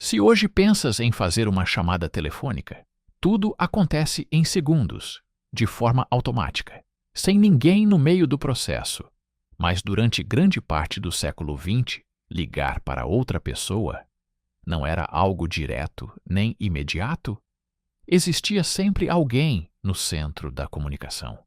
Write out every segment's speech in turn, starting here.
Se hoje pensas em fazer uma chamada telefônica, tudo acontece em segundos, de forma automática, sem ninguém no meio do processo. Mas durante grande parte do século XX, ligar para outra pessoa não era algo direto nem imediato. Existia sempre alguém no centro da comunicação.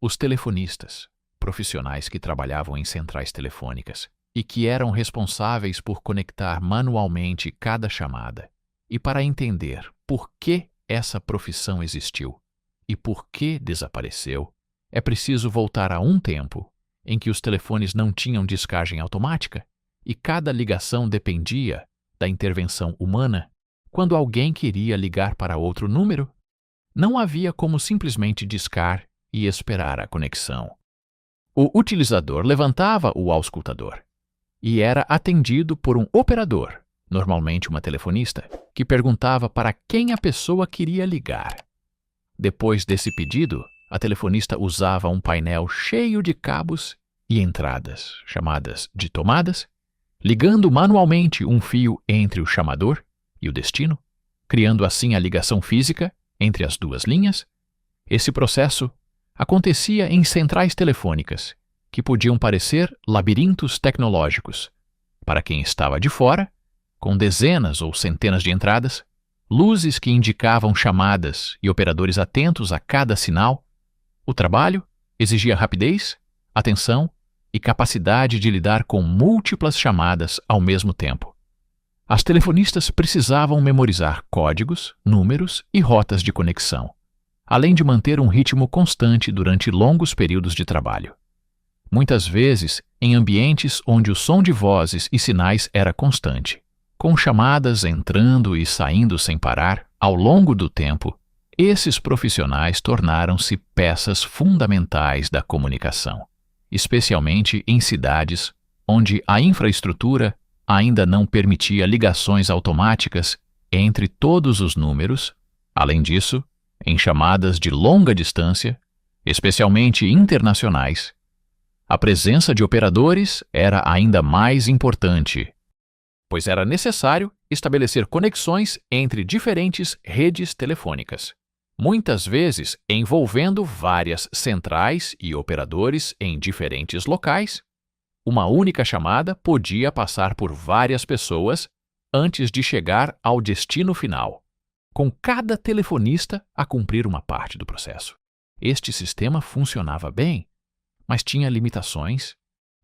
Os telefonistas, profissionais que trabalhavam em centrais telefônicas e que eram responsáveis por conectar manualmente cada chamada. E para entender por que essa profissão existiu e por que desapareceu, é preciso voltar a um tempo em que os telefones não tinham descagem automática e cada ligação dependia da intervenção humana. Quando alguém queria ligar para outro número, não havia como simplesmente discar e esperar a conexão. O utilizador levantava o auscultador e era atendido por um operador, normalmente uma telefonista, que perguntava para quem a pessoa queria ligar. Depois desse pedido, a telefonista usava um painel cheio de cabos e entradas, chamadas de tomadas, ligando manualmente um fio entre o chamador e o destino, criando assim a ligação física entre as duas linhas. Esse processo acontecia em centrais telefônicas, que podiam parecer labirintos tecnológicos. Para quem estava de fora, com dezenas ou centenas de entradas, luzes que indicavam chamadas e operadores atentos a cada sinal, o trabalho exigia rapidez, atenção e capacidade de lidar com múltiplas chamadas ao mesmo tempo. As telefonistas precisavam memorizar códigos, números e rotas de conexão, além de manter um ritmo constante durante longos períodos de trabalho. Muitas vezes em ambientes onde o som de vozes e sinais era constante, com chamadas entrando e saindo sem parar ao longo do tempo. Esses profissionais tornaram-se peças fundamentais da comunicação, especialmente em cidades onde a infraestrutura ainda não permitia ligações automáticas entre todos os números. Além disso, em chamadas de longa distância, especialmente internacionais, a presença de operadores era ainda mais importante, pois era necessário estabelecer conexões entre diferentes redes telefônicas, muitas vezes envolvendo várias centrais e operadores em diferentes locais. Uma única chamada podia passar por várias pessoas antes de chegar ao destino final, com cada telefonista a cumprir uma parte do processo. Este sistema funcionava bem, mas tinha limitações,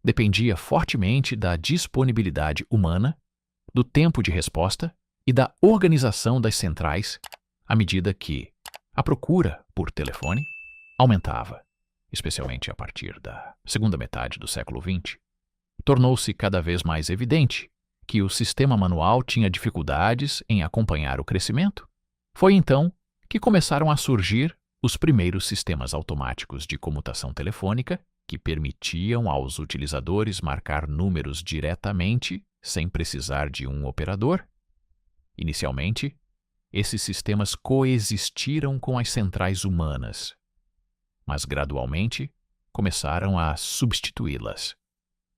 dependia fortemente da disponibilidade humana, do tempo de resposta e da organização das centrais, à medida que a procura por telefone aumentava, especialmente a partir da segunda metade do século XX. Tornou-se cada vez mais evidente que o sistema manual tinha dificuldades em acompanhar o crescimento. Foi então que começaram a surgir os primeiros sistemas automáticos de comutação telefônica que permitiam aos utilizadores marcar números diretamente sem precisar de um operador. Inicialmente, esses sistemas coexistiram com as centrais humanas, mas gradualmente começaram a substituí-las.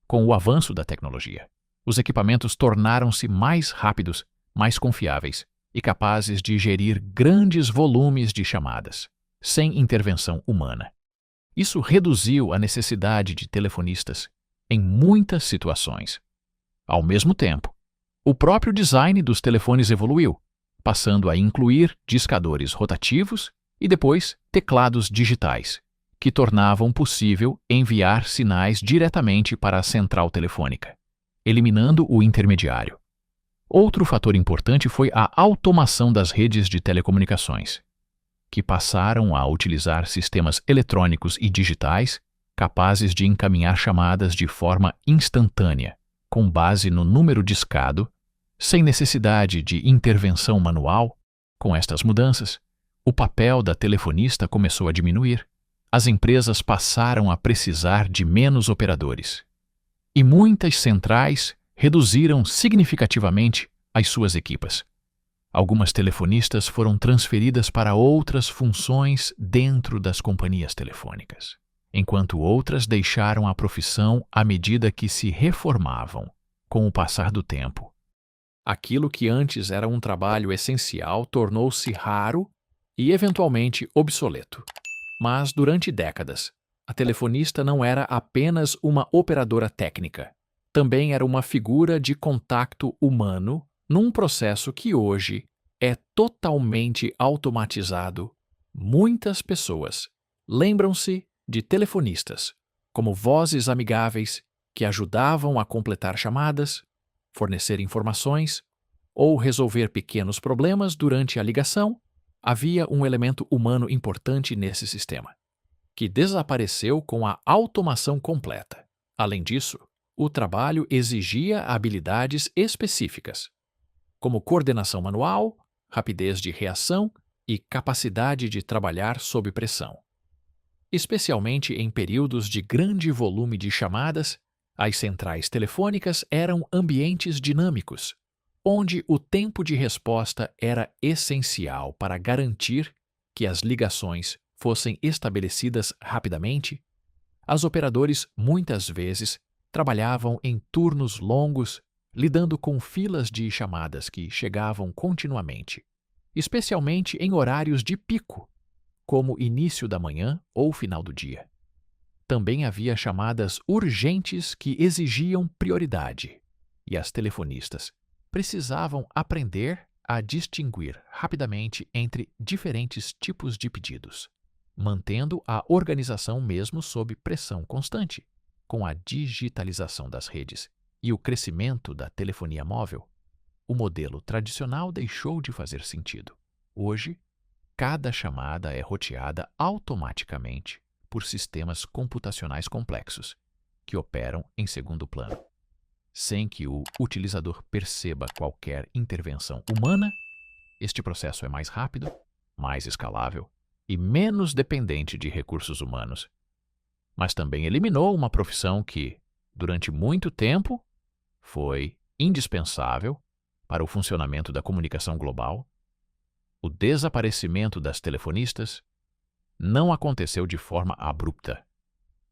Com o avanço da tecnologia, os equipamentos tornaram-se mais rápidos, mais confiáveis e capazes de gerir grandes volumes de chamadas, sem intervenção humana. Isso reduziu a necessidade de telefonistas em muitas situações. Ao mesmo tempo, o próprio design dos telefones evoluiu, passando a incluir discadores rotativos e depois teclados digitais, que tornavam possível enviar sinais diretamente para a central telefônica, eliminando o intermediário. Outro fator importante foi a automação das redes de telecomunicações, que passaram a utilizar sistemas eletrônicos e digitais capazes de encaminhar chamadas de forma instantânea, com base no número discado, sem necessidade de intervenção manual. Com estas mudanças, o papel da telefonista começou a diminuir. As empresas passaram a precisar de menos operadores, e muitas centrais reduziram significativamente as suas equipas. Algumas telefonistas foram transferidas para outras funções dentro das companhias telefônicas, enquanto outras deixaram a profissão à medida que se reformavam. Com o passar do tempo, Aquilo que antes era um trabalho essencial tornou-se raro e eventualmente obsoleto. Mas durante décadas, a telefonista não era apenas uma operadora técnica. Também era uma figura de contato humano num processo que hoje é totalmente automatizado. Muitas pessoas lembram-se de telefonistas como vozes amigáveis que ajudavam a completar chamadas, fornecer informações ou resolver pequenos problemas durante a ligação. Havia um elemento humano importante nesse sistema, que desapareceu com a automação completa. Além disso, o trabalho exigia habilidades específicas, como coordenação manual, rapidez de reação e capacidade de trabalhar sob pressão. Especialmente em períodos de grande volume de chamadas, as centrais telefônicas eram ambientes dinâmicos, onde o tempo de resposta era essencial para garantir que as ligações fossem estabelecidas rapidamente. Os operadores muitas vezes trabalhavam em turnos longos, lidando com filas de chamadas que chegavam continuamente, especialmente em horários de pico, como início da manhã ou final do dia. Também havia chamadas urgentes que exigiam prioridade, e as telefonistas precisavam aprender a distinguir rapidamente entre diferentes tipos de pedidos, mantendo a organização mesmo sob pressão constante. Com a digitalização das redes e o crescimento da telefonia móvel, o modelo tradicional deixou de fazer sentido. Hoje, cada chamada é roteada automaticamente por sistemas computacionais complexos, que operam em segundo plano. Sem que o utilizador perceba qualquer intervenção humana, este processo é mais rápido, mais escalável e menos dependente de recursos humanos. Mas também eliminou uma profissão que, durante muito tempo, foi indispensável para o funcionamento da comunicação global. O desaparecimento das telefonistas não aconteceu de forma abrupta.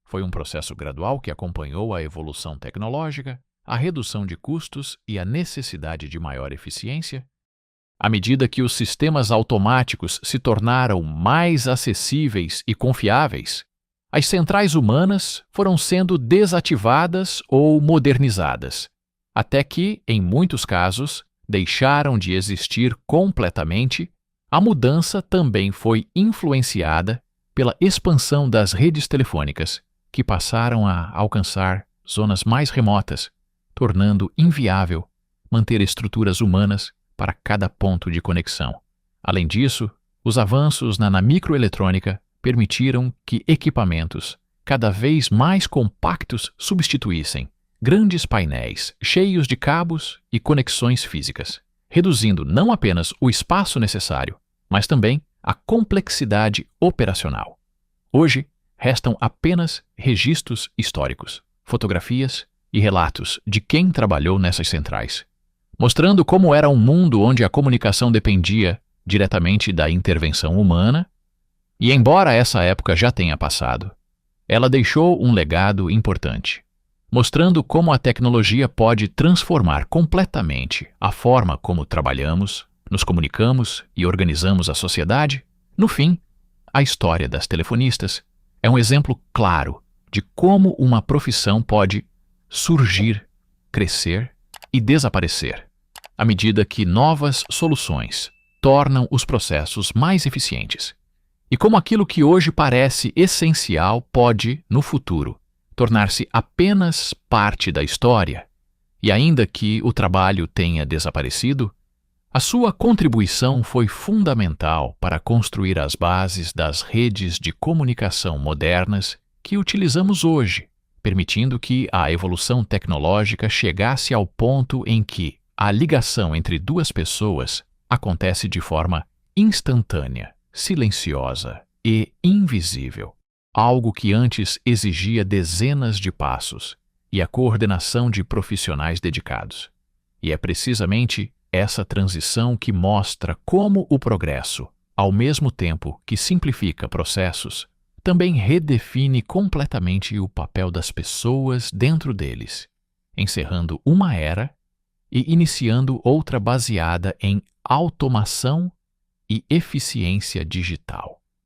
Foi um processo gradual que acompanhou a evolução tecnológica, a redução de custos e a necessidade de maior eficiência. À medida que os sistemas automáticos se tornaram mais acessíveis e confiáveis, as centrais humanas foram sendo desativadas ou modernizadas, até que, em muitos casos, deixaram de existir completamente. A mudança também foi influenciada pela expansão das redes telefônicas, que passaram a alcançar zonas mais remotas, tornando inviável manter estruturas humanas para cada ponto de conexão. Além disso, os avanços na microeletrônica permitiram que equipamentos cada vez mais compactos substituíssem grandes painéis cheios de cabos e conexões físicas, reduzindo não apenas o espaço necessário, mas também a complexidade operacional. Hoje, restam apenas registros históricos, fotografias e relatos de quem trabalhou nessas centrais, mostrando como era um mundo onde a comunicação dependia diretamente da intervenção humana. E embora essa época já tenha passado, ela deixou um legado importante, mostrando como a tecnologia pode transformar completamente a forma como trabalhamos, nos comunicamos e organizamos a sociedade. No fim, a história das telefonistas é um exemplo claro de como uma profissão pode surgir, crescer e desaparecer, à medida que novas soluções tornam os processos mais eficientes. E como aquilo que hoje parece essencial pode, no futuro, tornar-se apenas parte da história. E ainda que o trabalho tenha desaparecido, a sua contribuição foi fundamental para construir as bases das redes de comunicação modernas que utilizamos hoje, permitindo que a evolução tecnológica chegasse ao ponto em que a ligação entre duas pessoas acontece de forma instantânea, silenciosa e invisível, algo que antes exigia dezenas de passos e a coordenação de profissionais dedicados. E é precisamente essa transição que mostra como o progresso, ao mesmo tempo que simplifica processos, também redefine completamente o papel das pessoas dentro deles, encerrando uma era e iniciando outra baseada em automação e eficiência digital.